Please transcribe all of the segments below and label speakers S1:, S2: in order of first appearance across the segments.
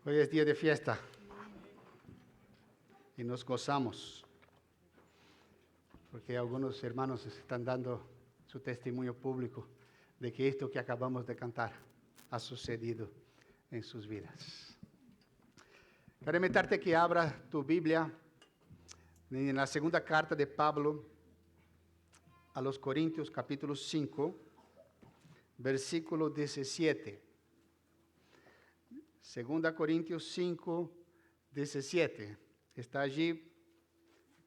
S1: Hoy es día de fiesta y nos gozamos porque algunos hermanos están dando su testimonio público de que esto que acabamos de cantar ha sucedido en sus vidas. Quiero invitarte que abra tu Biblia en la segunda carta de Pablo a los Corintios, capítulo 5, versículo 17. Segunda Corintios 5, 17. Está allí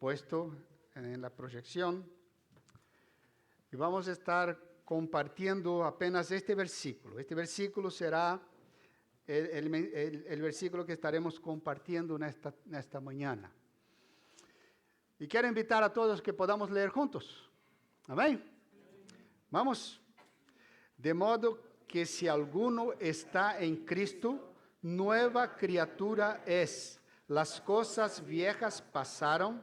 S1: puesto en la proyección. Y vamos a estar compartiendo apenas este versículo. Este versículo será el versículo que estaremos compartiendo en esta mañana. Y quiero invitar a todos que podamos leer juntos. Amén. Vamos. De modo que si alguno está en Cristo, nueva criatura es. Las cosas viejas pasaron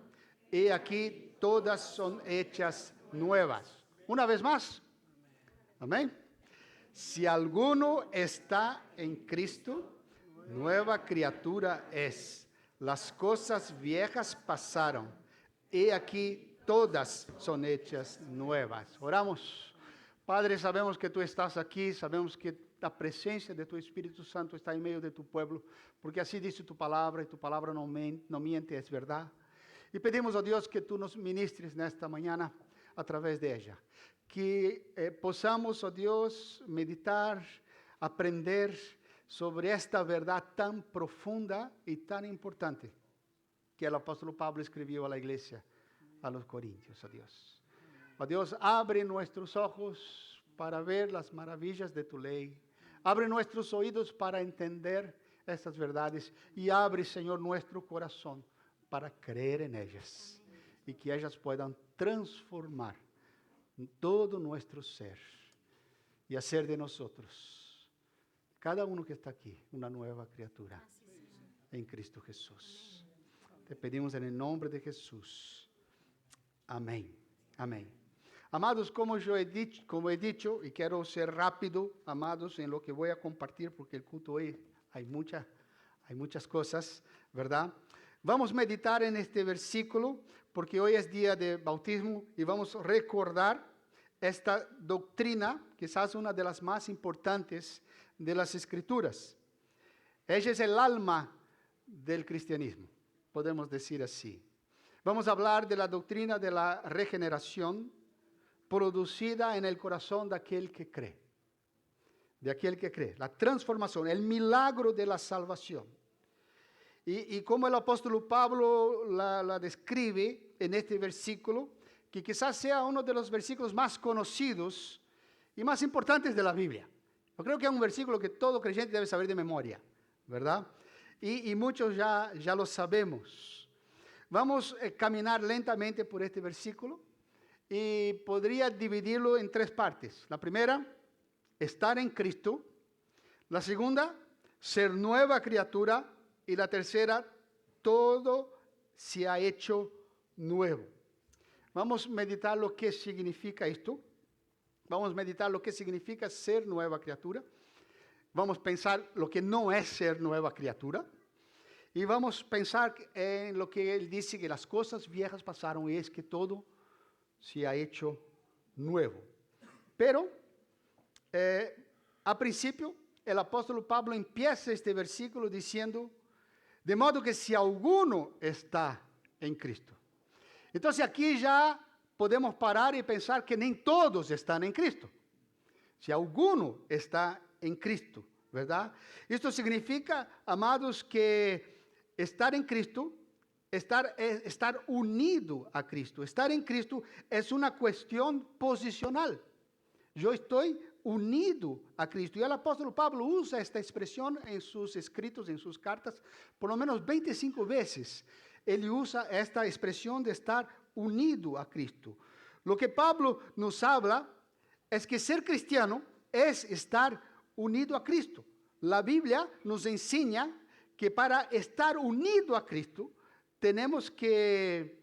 S1: y aquí todas son hechas nuevas. Una vez más. Amén. Si alguno está en Cristo, nueva criatura es. Las cosas viejas pasaron y aquí todas son hechas nuevas. Oramos. Padre, sabemos que tú estás aquí, sabemos que la presencia de tu Espíritu Santo está en medio de tu pueblo, porque así dice tu palabra, y tu palabra no miente, es verdad. Y pedimos a Dios que tú nos ministres en esta mañana a través de ella. Que podamos, oh Dios, meditar, aprender sobre esta verdad tan profunda y tan importante que el apóstol Pablo escribió a la iglesia, a los Corintios, oh Dios. Oh Dios, abre nuestros ojos para ver las maravillas de tu ley. Abre nuestros oídos para entender estas verdades. Y abre, Señor, nuestro corazón para creer en ellas. Y que ellas puedan transformar todo nuestro ser. Y hacer de nosotros, cada uno que está aquí, una nueva criatura en Cristo Jesús. Te pedimos en el nombre de Jesús. Amén. Amén. Amados, como he dicho, y quiero ser rápido, amados, en lo que voy a compartir, porque el culto hoy hay muchas cosas, ¿verdad? Vamos a meditar en este versículo, porque hoy es día de bautismo, y vamos a recordar esta doctrina, quizás una de las más importantes de las Escrituras. Ella es el alma del cristianismo, podemos decir así. Vamos a hablar de la doctrina de la regeneración producida en el corazón de aquel que cree. De aquel que cree. La transformación, el milagro de la salvación. Y como el apóstol Pablo la describe en este versículo, que quizás sea uno de los versículos más conocidos y más importantes de la Biblia. Yo creo que es un versículo que todo creyente debe saber de memoria, ¿verdad? Y muchos ya lo sabemos. Vamos a caminar lentamente por este versículo y podría dividirlo en tres partes. La primera, estar en Cristo. La segunda, ser nueva criatura. Y la tercera, todo se ha hecho nuevo. Vamos a meditar lo que significa esto. Vamos a meditar lo que significa ser nueva criatura. Vamos a pensar lo que no es ser nueva criatura. Y vamos a pensar en lo que él dice, que las cosas viejas pasaron y es que todo se ha hecho nuevo. Pero, a principio, el apóstol Pablo empieza este versículo diciendo, de modo que si alguno está en Cristo. Entonces aquí ya podemos parar y pensar que nem todos están en Cristo. Si alguno está en Cristo, ¿verdad? Esto significa, amados, que estar en Cristo, estar unido a Cristo. Estar en Cristo es una cuestión posicional. Yo estoy unido a Cristo. Y el apóstol Pablo usa esta expresión en sus escritos, en sus cartas, por lo menos 25 veces. Él usa esta expresión de estar unido a Cristo. Lo que Pablo nos habla es que ser cristiano es estar unido a Cristo. La Biblia nos enseña que para estar unido a Cristo tenemos que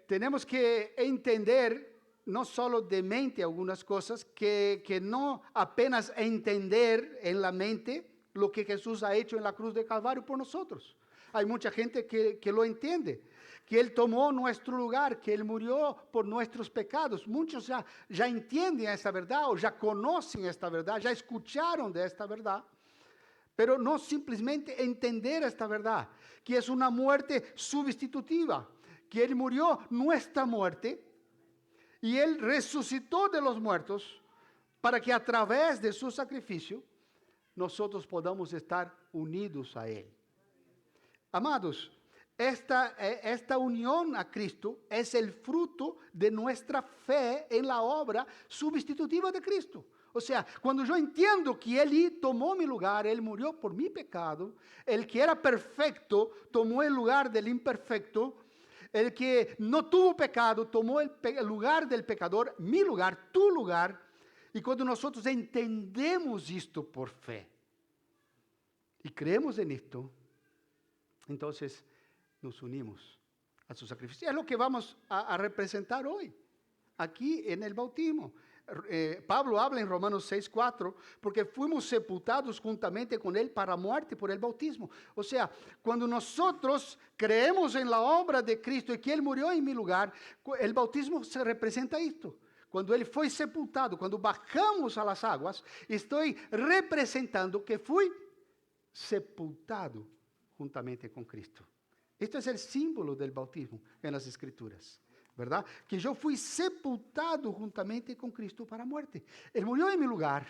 S1: tenemos que entender, no solo de mente algunas cosas, que no apenas entender en la mente lo que Jesús ha hecho en la cruz de Calvario por nosotros. Hay mucha gente que lo entiende, que Él tomó nuestro lugar, que Él murió por nuestros pecados. Muchos ya entienden esta verdad o ya conocen esta verdad, ya escucharon de esta verdad. Pero no simplemente entender esta verdad, que es una muerte sustitutiva, que Él murió nuestra muerte y Él resucitó de los muertos para que a través de su sacrificio nosotros podamos estar unidos a Él. Amados, esta unión a Cristo es el fruto de nuestra fe en la obra sustitutiva de Cristo. O sea, cuando yo entiendo que Él tomó mi lugar, Él murió por mi pecado, el que era perfecto tomó el lugar del imperfecto, el que no tuvo pecado tomó el lugar del pecador, mi lugar, tu lugar. Y cuando nosotros entendemos esto por fe y creemos en esto, entonces nos unimos a su sacrificio. Es lo que vamos a representar hoy, aquí en el bautismo. Pablo habla en Romanos 6:4, porque fuimos sepultados juntamente con Él para muerte por el bautismo. O sea, cuando nosotros creemos en la obra de Cristo y que Él murió en mi lugar, el bautismo se representa esto. Cuando Él fue sepultado, cuando bajamos a las aguas, estoy representando que fui sepultado juntamente con Cristo. Esto es el símbolo del bautismo en las Escrituras, ¿verdad? Que yo fui sepultado juntamente con Cristo para a muerte. Él murió en mi lugar.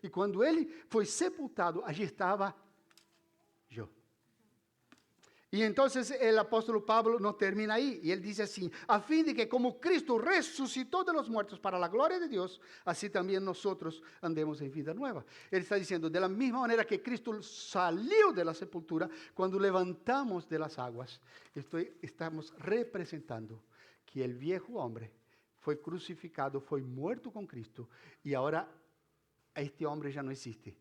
S1: Y cuando Él fue sepultado, allí estaba yo. Y entonces el apóstol Pablo no termina ahí. Y él dice así: a fin de que como Cristo resucitó de los muertos para la gloria de Dios, así también nosotros andemos en vida nueva. Él está diciendo, de la misma manera que Cristo salió de la sepultura, cuando levantamos de las aguas, estamos representando que el viejo hombre fue crucificado, fue muerto con Cristo, y ahora este hombre ya no existe.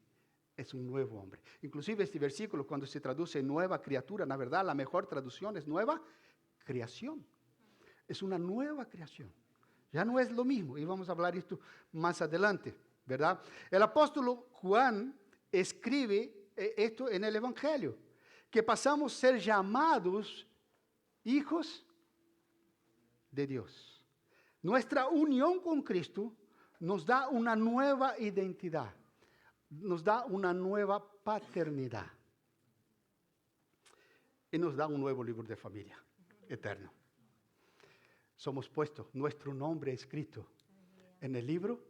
S1: Es un nuevo hombre. Inclusive este versículo, cuando se traduce nueva criatura, la verdad, la mejor traducción es nueva creación. Es una nueva creación. Ya no es lo mismo. Y vamos a hablar esto más adelante, ¿verdad? El apóstol Juan escribe esto en el Evangelio, que pasamos a ser llamados hijos de Dios. Nuestra unión con Cristo nos da una nueva identidad. Nos da una nueva paternidad y nos da un nuevo libro de familia eterno. Somos puestos, nuestro nombre escrito en el libro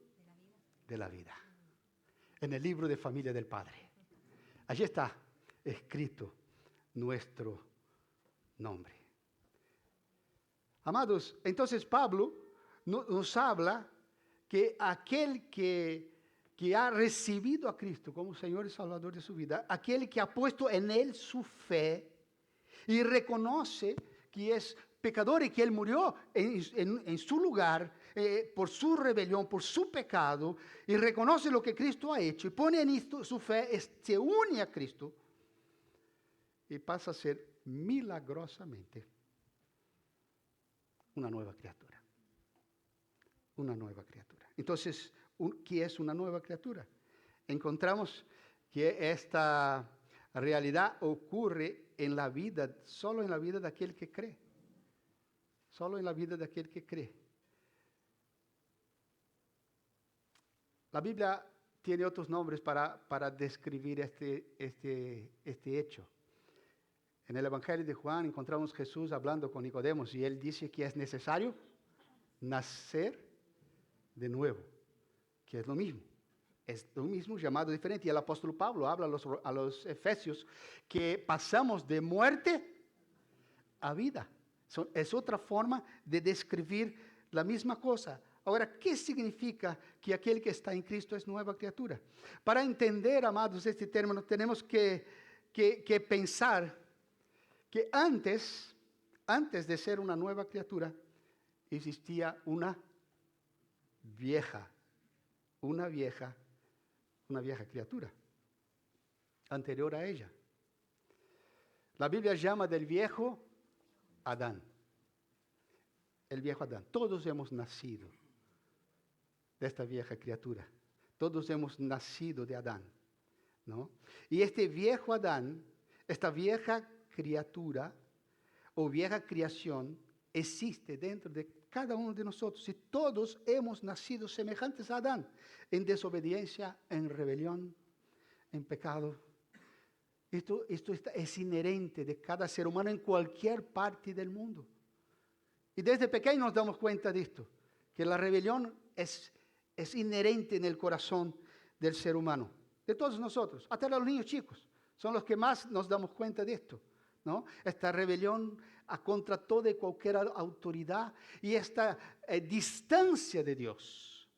S1: de la vida, en el libro de familia del Padre. Allí está escrito nuestro nombre. Amados, entonces Pablo nos habla que aquel que ha recibido a Cristo como Señor y Salvador de su vida, aquel que ha puesto en Él su fe y reconoce que es pecador y que Él murió en su lugar por su rebelión, por su pecado, y reconoce lo que Cristo ha hecho y pone en esto su fe, se une a Cristo y pasa a ser milagrosamente una nueva criatura. Una nueva criatura. Entonces, ¿qué es una nueva criatura? Encontramos que esta realidad ocurre en la vida, solo en la vida de aquel que cree. Solo en la vida de aquel que cree. La Biblia tiene otros nombres para describir este hecho. En el Evangelio de Juan encontramos a Jesús hablando con Nicodemo y él dice que es necesario nacer de nuevo, que es lo mismo. Es lo mismo, llamado diferente. Y el apóstol Pablo habla a los efesios que pasamos de muerte a vida. Es otra forma de describir la misma cosa. Ahora, ¿qué significa que aquel que está en Cristo es nueva criatura? Para entender, amados, este término, tenemos que pensar que antes de ser una nueva criatura, existía una vieja criatura, anterior a ella. La Biblia llama del viejo Adán. el viejo Adán. Todos hemos nacido de esta vieja criatura. Todos hemos nacido de Adán, ¿no? Y este viejo Adán, esta vieja criatura o vieja creación existe dentro de cada uno de nosotros. Y todos hemos nacido semejantes a Adán, en desobediencia, en rebelión, en pecado. Esto es inherente de cada ser humano en cualquier parte del mundo. Y desde pequeños nos damos cuenta de esto, que la rebelión es inherente en el corazón del ser humano, de todos nosotros, hasta los niños chicos, son los que más nos damos cuenta de esto, ¿no? Esta rebelión contra toda y cualquier autoridad y esta distancia de Dios.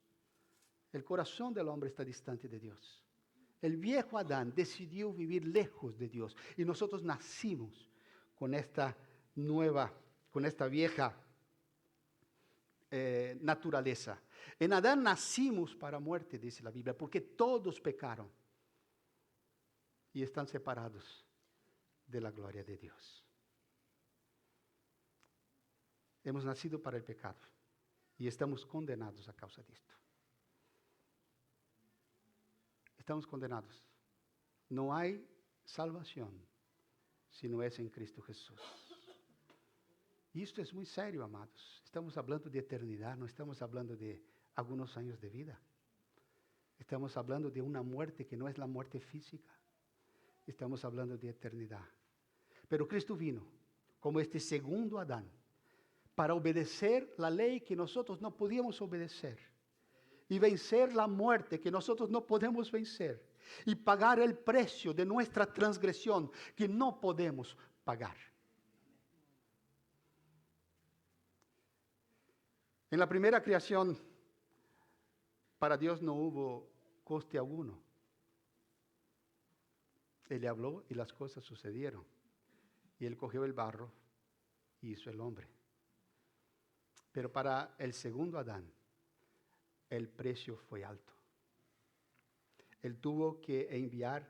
S1: El corazón del hombre está distante de Dios. El viejo Adán decidió vivir lejos de Dios y nosotros nacimos con esta vieja naturaleza. En Adán nacimos para muerte, dice la Biblia, porque todos pecaron y están separados de la gloria de Dios. Hemos nacido para el pecado y estamos condenados a causa de esto. Estamos condenados. No hay salvación si no es en Cristo Jesús. Y esto es muy serio, amados. Estamos hablando de eternidad, no estamos hablando de algunos años de vida. Estamos hablando de una muerte que no es la muerte física. Estamos hablando de eternidad. Pero Cristo vino como este segundo Adán para obedecer la ley que nosotros no podíamos obedecer y vencer la muerte que nosotros no podemos vencer y pagar el precio de nuestra transgresión que no podemos pagar. En la primera creación, para Dios no hubo coste alguno. Él le habló y las cosas sucedieron. Y Él cogió el barro y hizo el hombre. Pero para el segundo Adán, el precio fue alto. Él tuvo que enviar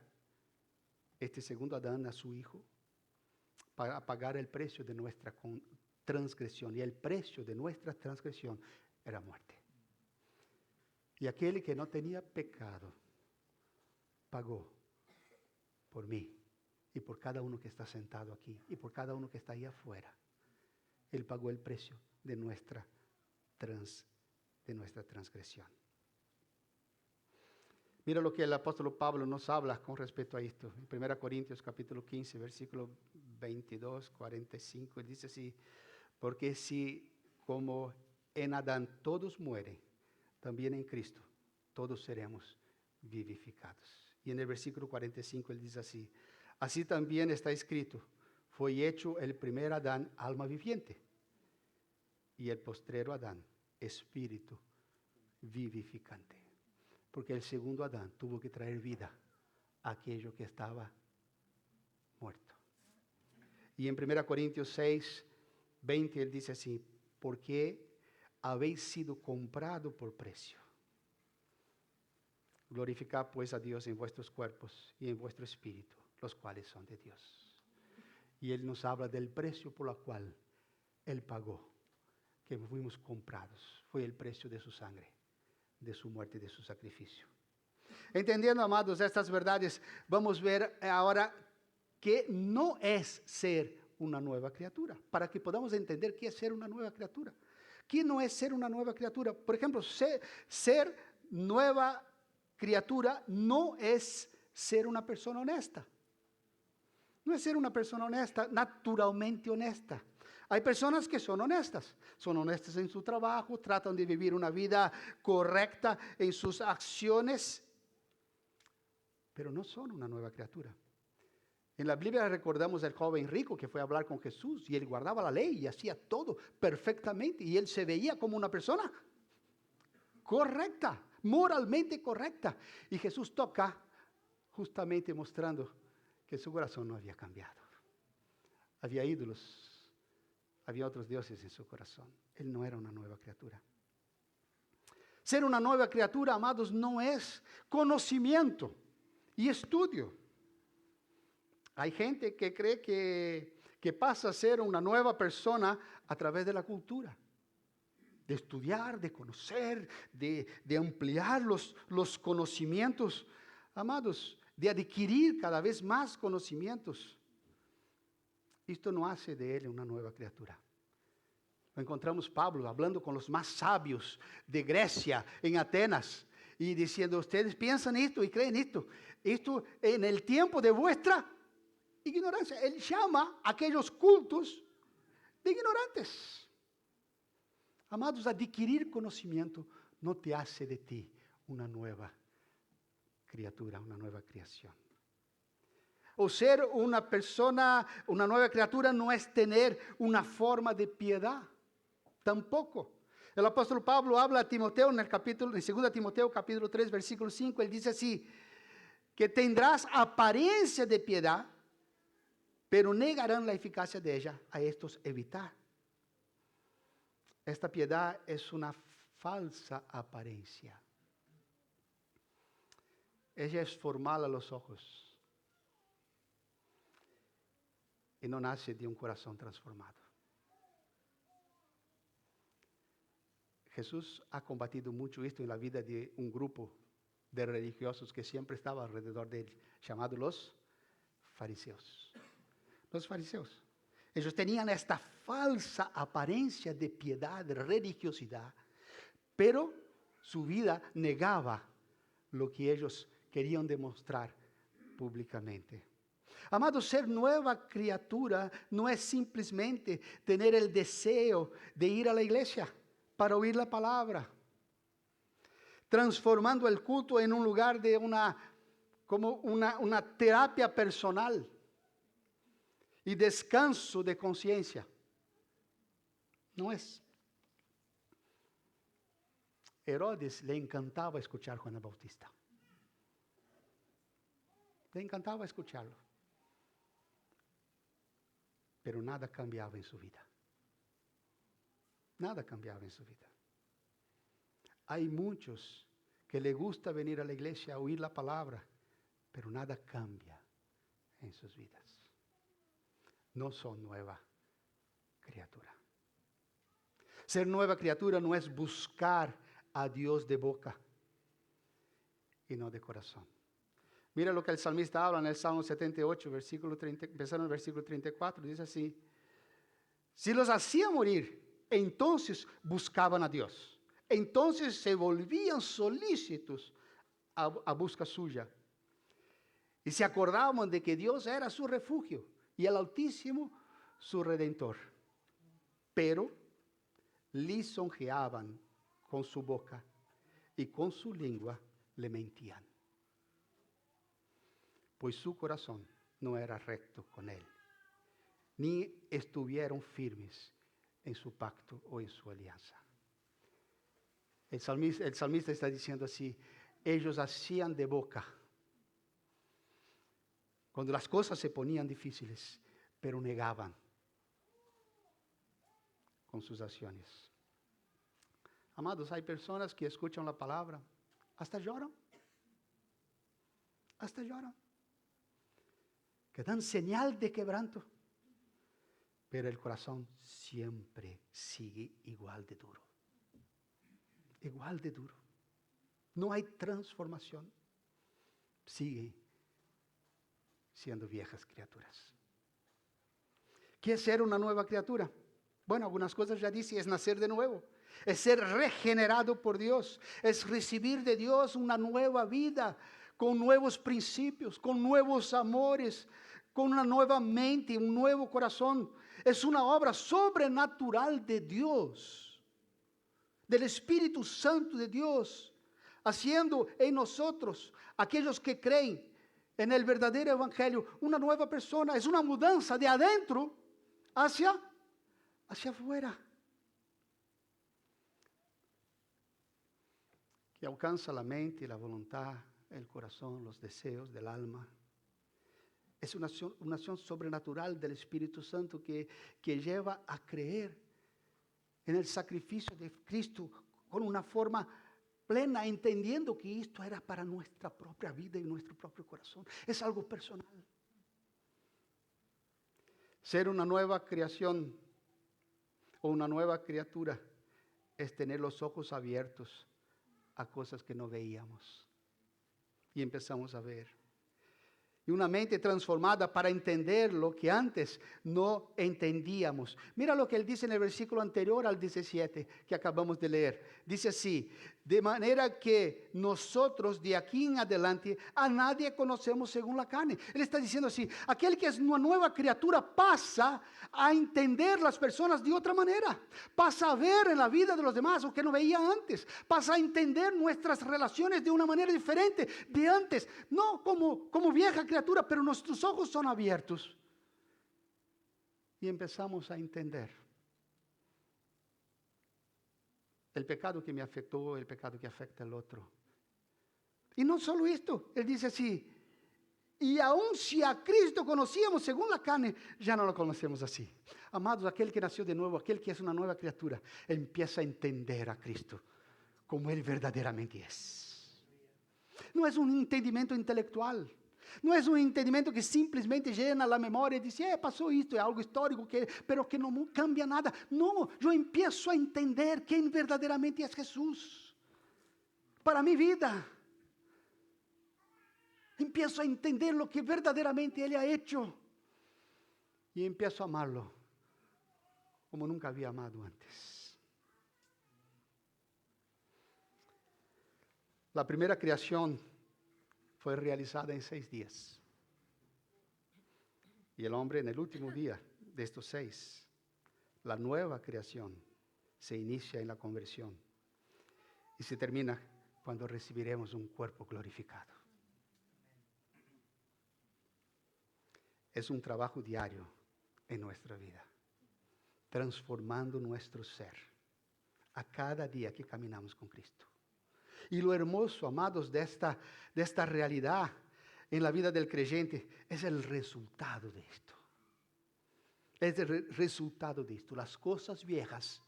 S1: este segundo Adán a su hijo para pagar el precio de nuestra transgresión. Y el precio de nuestra transgresión era muerte. Y aquel que no tenía pecado pagó por mí y por cada uno que está sentado aquí y por cada uno que está ahí afuera. Él pagó el precio de nuestra transgresión. Mira lo que el apóstol Pablo nos habla con respecto a esto. En 1 Corintios capítulo 15, versículo 22, 45, él dice así: porque si como en Adán todos mueren, también en Cristo todos seremos vivificados. Y en el versículo 45 él dice así: así también está escrito, fue hecho el primer Adán alma viviente, y el postrero Adán espíritu vivificante. Porque el segundo Adán tuvo que traer vida a aquello que estaba muerto. Y en 1 Corintios 6, 20 él dice así: porque habéis sido comprado por precio. Glorificad pues a Dios en vuestros cuerpos y en vuestro espíritu, los cuales son de Dios. Y Él nos habla del precio por el cual Él pagó, que fuimos comprados. Fue el precio de su sangre, de su muerte y de su sacrificio. Entendiendo, amados, estas verdades, vamos a ver ahora que no es ser una nueva criatura, para que podamos entender qué es ser una nueva criatura. ¿Qué no es ser una nueva criatura? Por ejemplo, ser nueva criatura no es ser una persona honesta. No es ser una persona honesta, naturalmente honesta. Hay personas que son honestas en su trabajo, tratan de vivir una vida correcta en sus acciones, pero no son una nueva criatura. En la Biblia recordamos al joven rico que fue a hablar con Jesús y él guardaba la ley y hacía todo perfectamente y él se veía como una persona correcta, moralmente correcta. Y Jesús toca justamente mostrando que su corazón no había cambiado. Había ídolos, había otros dioses en su corazón. Él no era una nueva criatura. Ser una nueva criatura, amados, no es conocimiento y estudio. Hay gente que cree que pasa a ser una nueva persona a través de la cultura. de estudiar, de conocer, de ampliar los conocimientos, amados, de adquirir cada vez más conocimientos. Esto no hace de él una nueva criatura. Encontramos Pablo hablando con los más sabios de Grecia, en Atenas, y diciendo, ustedes piensan esto y creen esto. Esto en el tiempo de vuestra ignorancia. Él llama a aquellos cultos de ignorantes. Amados, adquirir conocimiento no te hace de ti una nueva criatura, una nueva creación. O ser una persona, una nueva criatura no es tener una forma de piedad. Tampoco. El apóstol Pablo habla a Timoteo en 2 Timoteo capítulo 3, versículo 5. Él dice así, que tendrás apariencia de piedad, pero negarán la eficacia de ella. A estos evitar. Esta piedad es una falsa apariencia. Ella es formal a los ojos. Y no nace de un corazón transformado. Jesús ha combatido mucho esto en la vida de un grupo de religiosos que siempre estaba alrededor de él, llamados los fariseos. Los fariseos. Ellos tenían esta falsa apariencia de piedad, de religiosidad, pero su vida negaba lo que ellos querían demostrar públicamente. Amados, ser nueva criatura no es simplemente tener el deseo de ir a la iglesia para oír la palabra, transformando el culto en un lugar de como una terapia personal y descanso de conciencia. No es. Herodes le encantaba escuchar a Juan el Bautista. Le encantaba escucharlo. Pero nada cambiaba en su vida. Nada cambiaba en su vida. Hay muchos que les gusta venir a la iglesia a oír la palabra, pero nada cambia en sus vidas. No son nueva criatura. Ser nueva criatura no es buscar a Dios de boca y no de corazón. Mira lo que el salmista habla en el Salmo 78, versículo 30, empezando en el versículo 34, dice así: si los hacía morir, entonces buscaban a Dios. Entonces se volvían solícitos a busca suya. Y se acordaban de que Dios era su refugio y el Altísimo su Redentor. Pero lisonjeaban con su boca y con su lengua le mentían. Pues su corazón no era recto con él, ni estuvieron firmes en su pacto o en su alianza. El salmista está diciendo así: ellos hacían de boca cuando las cosas se ponían difíciles, pero negaban con sus acciones. Amados, hay personas que escuchan la palabra, hasta lloran, que dan señal de quebranto, pero el corazón siempre sigue igual de duro. Igual de duro. No hay transformación. Sigue siendo viejas criaturas. ¿Qué es ser una nueva criatura? Bueno, algunas cosas ya dice, es nacer de nuevo. Es ser regenerado por Dios. Es recibir de Dios una nueva vida, con nuevos principios, con nuevos amores, con una nueva mente, un nuevo corazón. Es una obra sobrenatural de Dios, del Espíritu Santo de Dios, haciendo en nosotros, aquellos que creen en el verdadero evangelio, una nueva persona. Es una mudanza de adentro hacia afuera, que alcanza la mente, la voluntad, el corazón, los deseos del alma. Es una acción sobrenatural del Espíritu Santo que lleva a creer en el sacrificio de Cristo con una forma plena, entendiendo que esto era para nuestra propia vida y nuestro propio corazón. Es algo personal. Ser una nueva creación o una nueva criatura es tener los ojos abiertos a cosas que no veíamos. Y empezamos a ver. Y una mente transformada para entender lo que antes no entendíamos. Mira lo que él dice en el versículo anterior al 17 que acabamos de leer. Dice así: de manera que nosotros de aquí en adelante a nadie conocemos según la carne. Él está diciendo así: aquel que es una nueva criatura pasa a entender las personas de otra manera. Pasa a ver en la vida de los demás lo que no veía antes. Pasa a entender nuestras relaciones de una manera diferente de antes. No como vieja criatura, pero nuestros ojos son abiertos. Y empezamos a entender el pecado que me afectó, el pecado que afecta al otro. Y no solo esto, él dice así: y aun si a Cristo conocíamos según la carne, ya no lo conocemos así. Amados, aquel que nació de nuevo, aquel que es una nueva criatura, empieza a entender a Cristo como Él verdaderamente es. No es un entendimiento intelectual. No es un entendimiento que simplesmente llena la memoria y dice: pasó esto, es algo histórico, pero que no cambia nada. No, yo empiezo a entender quién verdaderamente es Jesús para mi vida. Empiezo a entender lo que verdaderamente Él ha hecho. Y empiezo a amarlo como nunca había amado antes. La primera creación fue realizada en 6 días. Y el hombre en el último día de estos 6, la nueva creación se inicia en la conversión. Y se termina cuando recibiremos un cuerpo glorificado. Es un trabajo diario en nuestra vida, transformando nuestro ser a cada día que caminamos con Cristo. Y lo hermoso, amados, de esta realidad en la vida del creyente es el resultado de esto. Es el resultado de esto. Las cosas viejas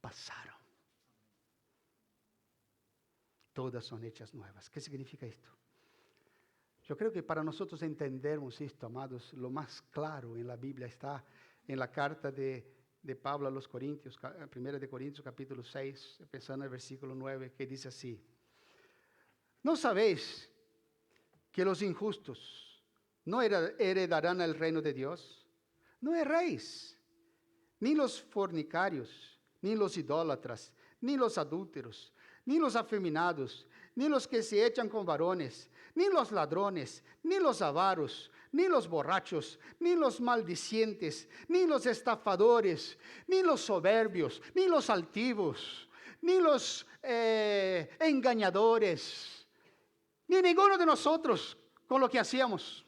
S1: pasaron. Todas son hechas nuevas. ¿Qué significa esto? Yo creo que para nosotros entendermos esto, amados, lo más claro en la Biblia está en la carta de Pablo a los Corintios, 1 de Corintios capítulo 6, empezando en el versículo 9, que dice así: ¿no sabéis que los injustos no heredarán el reino de Dios? No erréis, ni los fornicarios, ni los idólatras, ni los adúlteros, ni los afeminados, ni los que se echan con varones, ni los ladrones, ni los avaros, ni los borrachos, ni los maldicientes, ni los estafadores, ni los soberbios, ni los altivos, ni los engañadores, ni ninguno de nosotros con lo que hacíamos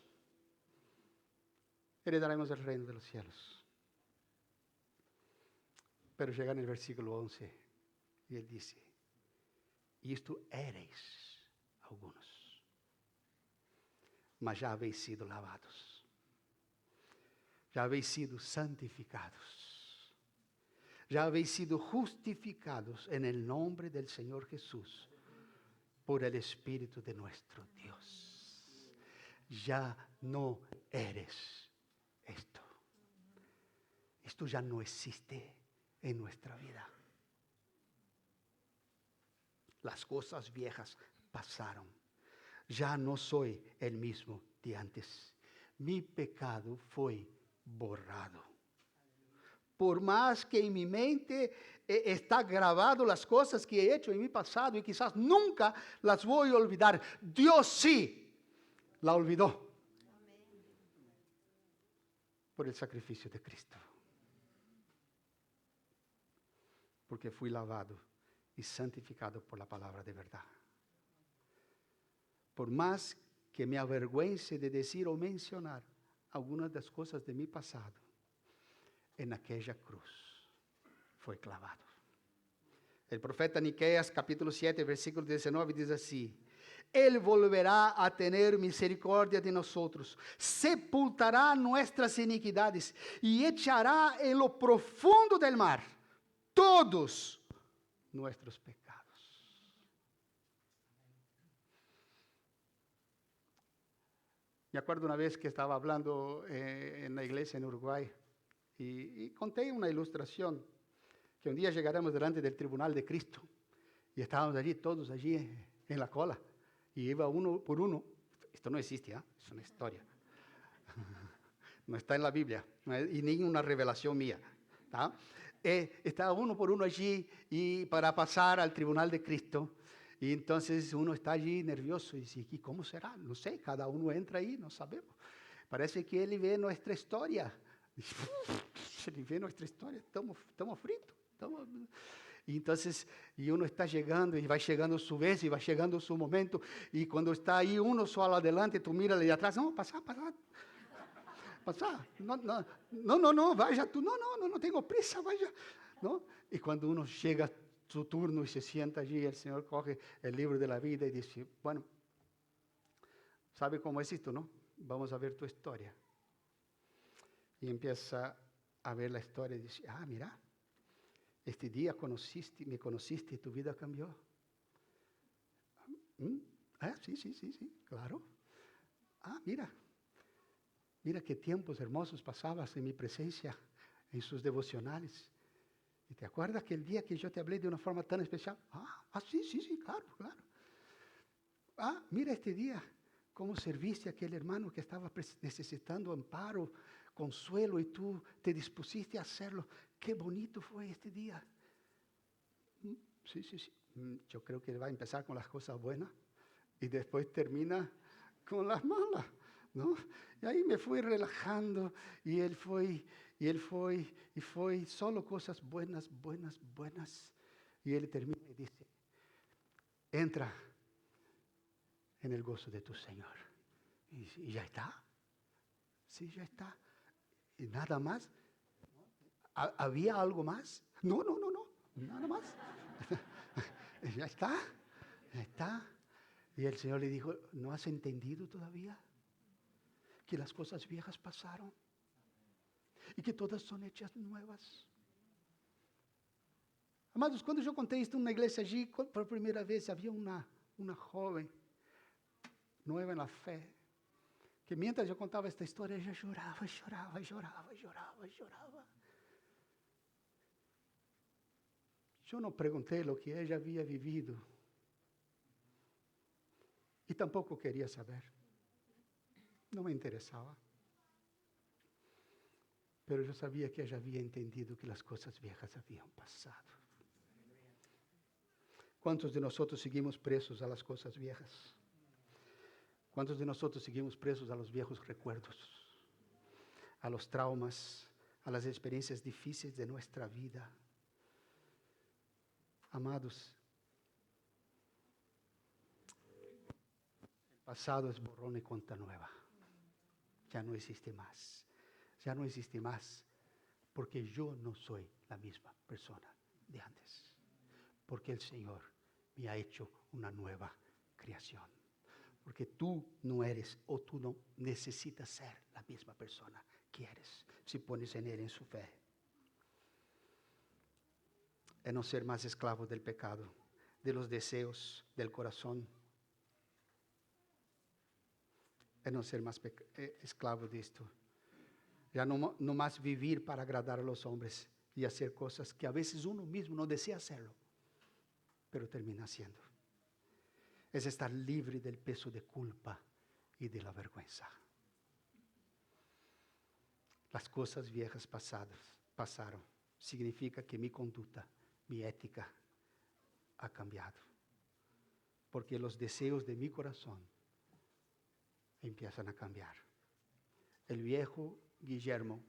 S1: heredaremos el reino de los cielos. Pero llega en el versículo 11 y él dice: y esto eres algunos, mas ya habéis sido lavados, ya habéis sido santificados, ya habéis sido justificados en el nombre del Señor Jesús por el Espíritu de nuestro Dios. Ya no eres esto. Esto ya no existe en nuestra vida. Las cosas viejas pasaron. Ya no soy el mismo de antes. Mi pecado fue borrado. Por más que en mi mente está grabado las cosas que he hecho en mi pasado y quizás nunca las voy a olvidar, Dios sí la olvidó por el sacrificio de Cristo. Porque fui lavado y santificado por la palabra de verdad. Por más que me avergüence de decir o mencionar algunas de las cosas de mi pasado, en aquella cruz fue clavado. El profeta Miqueas capítulo 7 versículo 19 dice así: Él volverá a tener misericordia de nosotros, sepultará nuestras iniquidades y echará en lo profundo del mar todos nuestros pecados. Me acuerdo una vez que estaba hablando en la iglesia en Uruguay y conté una ilustración que un día llegaremos delante del tribunal de Cristo. Y estábamos allí, todos allí en la cola. Y iba uno por uno. Esto no existe, ¿eh? Es una historia. No está en la Biblia. Y ni una revelación mía. ¿Tá? Estaba uno por uno allí y para pasar al tribunal de Cristo. Y entonces uno está allí nervioso y dice, ¿y cómo será? No sé, cada uno entra ahí, no sabemos. Parece que él ve nuestra historia. Ele vê nuestra historia, estamos fritos. Y entonces, y uno está llegando y va llegando su vez y va llegando su momento. Y cuando está ahí uno solo adelante, tú miras de atrás, no, pasa. No, vaya tú, no tengo prisa, vaya. ¿No? Y cuando uno llega a su turno y se sienta allí, el Señor coge el libro de la vida y dice, bueno, ¿sabe cómo es esto, no? Vamos a ver tu historia. Y empieza a ver la historia y dice, mira, este día me conociste y tu vida cambió. Sí, claro. Mira qué tiempos hermosos pasabas en mi presencia, en sus devocionales. ¿Y te acuerdas que el día que yo te hablé de una forma tan especial? Sí, claro. Mira este día, cómo serviste a aquel hermano que estaba necesitando amparo, consuelo, y tú te dispusiste a hacerlo. Qué bonito fue este día. Sí. Yo creo que va a empezar con las cosas buenas y después termina con las malas, ¿no? Y ahí me fui relajando y él fue solo cosas buenas. Y él termina y dice, entra en el gozo de tu Señor. Y ya está. Sí, ya está. ¿Y nada más? ¿Había algo más? No, nada más. Ya está. Y el Señor le dijo, ¿no has entendido todavía que las cosas viejas pasaron y que todas son hechas nuevas? Amados, cuando yo conté esto en una iglesia allí, por primera vez había una joven nueva en la fe, que mientras yo contaba esta historia, ella lloraba. Yo no pregunté lo que ella había vivido y tampoco quería saber. No me interesaba. Pero yo sabía que ella había entendido que las cosas viejas habían pasado. ¿Cuántos de nosotros seguimos presos a las cosas viejas? ¿Cuántos de nosotros seguimos presos a los viejos recuerdos, a los traumas, a las experiencias difíciles de nuestra vida? Amados, el pasado es borrón y cuenta nueva. Ya no existe más. Ya no existe más, porque yo no soy la misma persona de antes. Porque el Señor me ha hecho una nueva creación. Porque tú no eres o tú no necesitas ser la misma persona que eres si pones en Él, en su fe. Es no ser más esclavo del pecado, de los deseos del corazón. Es no ser más esclavo de esto. Ya no más vivir para agradar a los hombres y hacer cosas que a veces uno mismo no desea hacerlo, pero termina haciendo. Es estar libre del peso de culpa y de la vergüenza. Las cosas viejas pasaron. Significa que mi conducta, mi ética ha cambiado. Porque los deseos de mi corazón empiezan a cambiar. El viejo Guillermo,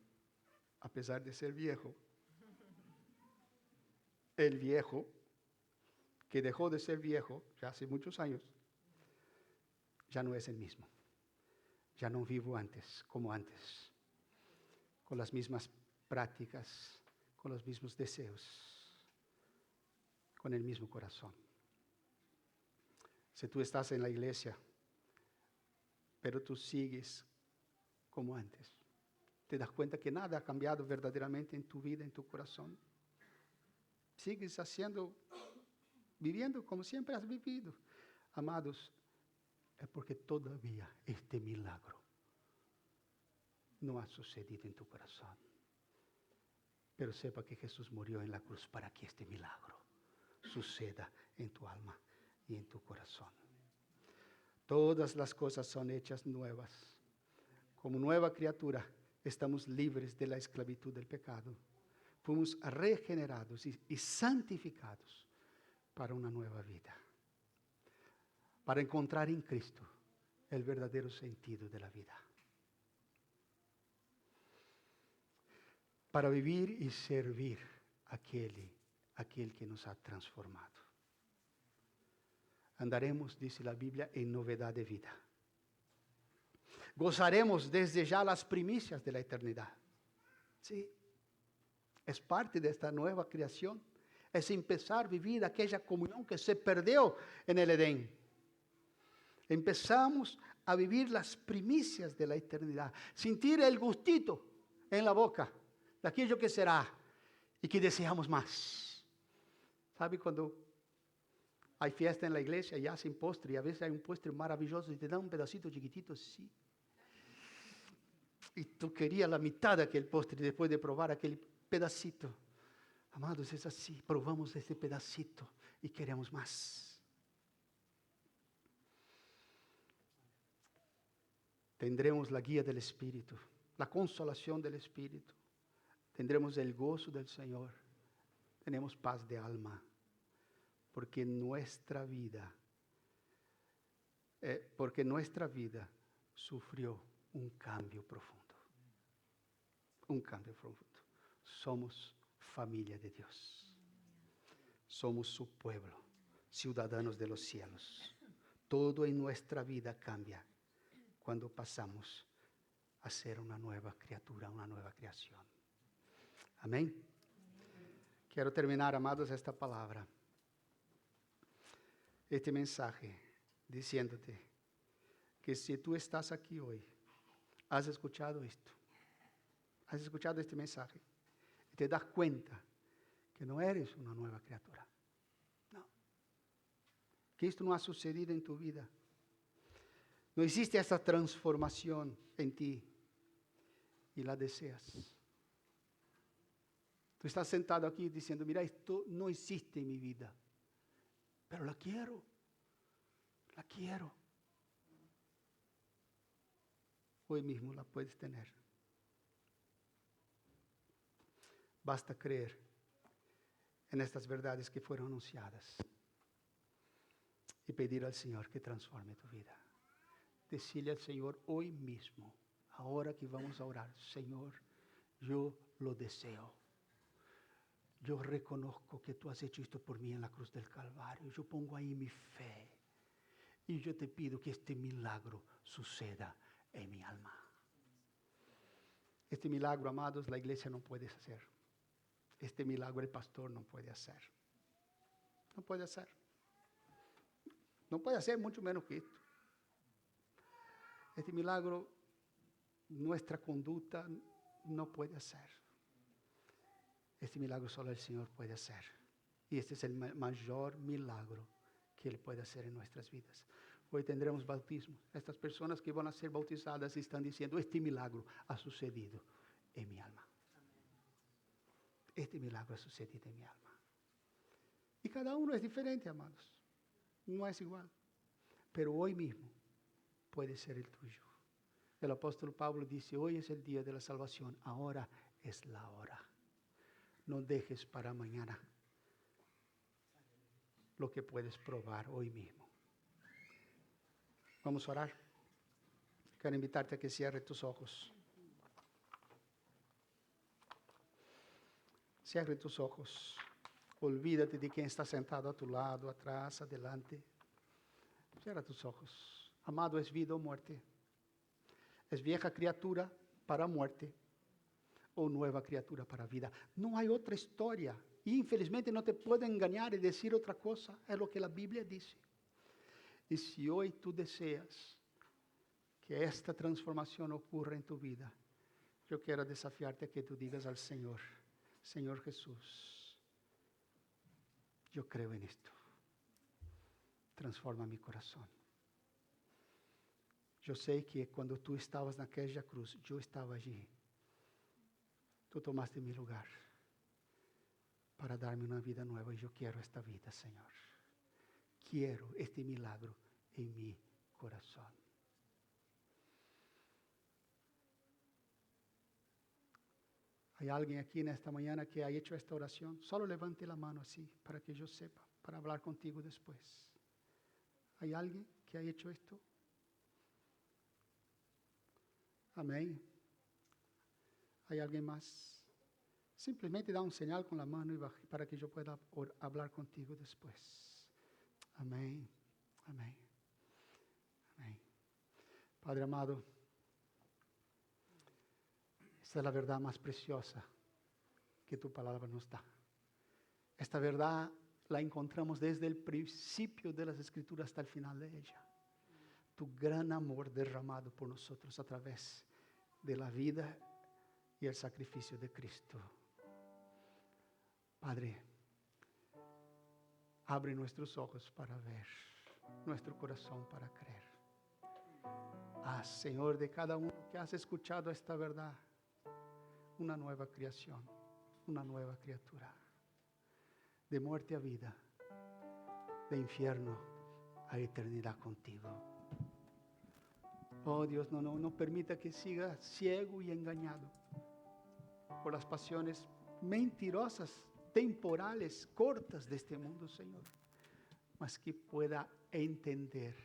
S1: a pesar de ser viejo, el viejo que dejó de ser viejo ya hace muchos años, ya no es el mismo. Ya no vivo como antes, con las mismas prácticas, con los mismos deseos, con el mismo corazón. Si tú estás en la iglesia, pero tú sigues como antes, te das cuenta que nada ha cambiado verdaderamente en tu vida, en tu corazón. Sigues viviendo como siempre has vivido. Amados, es porque todavía este milagro no ha sucedido en tu corazón. pero sepa que Jesús murió en la cruz para que este milagro suceda en tu alma y en tu corazón. Todas las cosas son hechas nuevas. Como nueva criatura, estamos libres de la esclavitud del pecado. Fuimos regenerados y santificados para una nueva vida. Para encontrar en Cristo el verdadero sentido de la vida. Para vivir y servir a aquel que nos ha transformado. Andaremos, dice la Biblia, en novedad de vida. Gozaremos desde ya las primicias de la eternidad. Sí, es parte de esta nueva creación. Es empezar a vivir aquella comunión que se perdió en el Edén. Empezamos a vivir las primicias de la eternidad. Sentir el gustito en la boca de aquello que será y que deseamos más. ¿Sabe cuando hay fiesta en la iglesia y hacen postre y a veces hay un postre maravilloso y te dan un pedacito chiquitito así? Y tú querías la mitad de aquel postre después de probar aquel pedacito. Amados, es así. Probamos ese pedacito y queremos más. Tendremos la guía del Espíritu, la consolación del Espíritu. Tendremos el gozo del Señor. Tenemos paz de alma. Porque nuestra vida sufrió un cambio profundo. Un cambio profundo. Somos familia de Dios. Somos su pueblo, ciudadanos de los cielos. Todo en nuestra vida cambia cuando pasamos a ser una nueva criatura, una nueva creación. Amén. Quiero terminar, amados, esta palabra, este mensaje, diciéndote que si tú estás aquí hoy, has escuchado esto, has escuchado este mensaje, y te das cuenta que no eres una nueva criatura. No. Que esto no ha sucedido en tu vida. No existe esta transformación en ti y la deseas. Tú estás sentado aquí diciendo, mira, esto no existe en mi vida, pero la quiero. La quiero. Hoy mismo la puedes tener. Basta creer en estas verdades que fueron anunciadas y pedir al Señor que transforme tu vida. Decirle al Señor hoy mismo, ahora que vamos a orar, Señor, yo lo deseo. Yo reconozco que tú has hecho esto por mí en la cruz del Calvario. Yo pongo ahí mi fe. Y yo te pido que este milagro suceda en mi alma. Este milagro, amados, la iglesia no puede hacer. Este milagro el pastor no puede hacer. No puede hacer. No puede hacer mucho menos que esto. Este milagro nuestra conducta no puede hacer. Este milagro solo el Señor puede hacer. Y este es el mayor milagro que Él puede hacer en nuestras vidas. Hoy tendremos bautismo. Estas personas que van a ser bautizadas están diciendo, este milagro ha sucedido en mi alma. Este milagro ha sucedido en mi alma. Y cada uno es diferente, amados. No es igual. Pero hoy mismo puede ser el tuyo. El apóstol Pablo dice, hoy es el día de la salvación, ahora es la hora. No dejes para mañana lo que puedes probar hoy mismo. Vamos a orar. Quiero invitarte a que cierres tus ojos. Cierre tus ojos. Olvídate de quien está sentado a tu lado, atrás, adelante. Cierra tus ojos. Amado, es vida o muerte. Es vieja criatura para muerte o nueva criatura para vida. No hay otra historia. Infelizmente no te puedo engañar y decir otra cosa. Es lo que la Biblia dice. Y si hoy tú deseas que esta transformación ocurra en tu vida, yo quiero desafiarte a que tú digas al Señor, Señor Jesús, yo creo en esto. Transforma mi corazón. Yo sé que cuando tú estabas en aquella cruz, yo estaba allí. Tú tomaste mi lugar. para darme una vida nueva. Y yo quiero esta vida, Señor. Quiero este milagro en mi corazón. ¿Hay alguien aquí en esta mañana que ha hecho esta oración? Solo levante la mano así para que yo sepa, para hablar contigo después. ¿Hay alguien que ha hecho esto? Amén. ¿Hay alguien más? Simplemente da un señal con la mano y para que yo pueda hablar contigo después. Amén. Amén. Amén. Padre amado, esta es la verdad más preciosa que tu palabra nos da. Esta verdad la encontramos desde el principio de las Escrituras hasta el final de ella. Tu gran amor derramado por nosotros a través de la vida y el sacrificio de Cristo. Padre, abre nuestros ojos para ver, nuestro corazón para creer. Haz, Señor, de cada uno que has escuchado esta verdad, una nueva creación, una nueva criatura. De muerte a vida, de infierno a eternidad contigo. Oh Dios, no permita que siga ciego y engañado por las pasiones mentirosas, temporales, cortas de este mundo, Señor, mas que pueda entender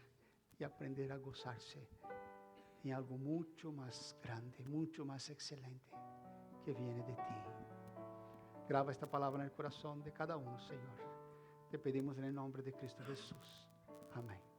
S1: y aprender a gozarse en algo mucho más grande, mucho más excelente que viene de ti. Graba esta palabra en el corazón de cada uno, Señor. Te pedimos en el nombre de Cristo Jesús. Amén.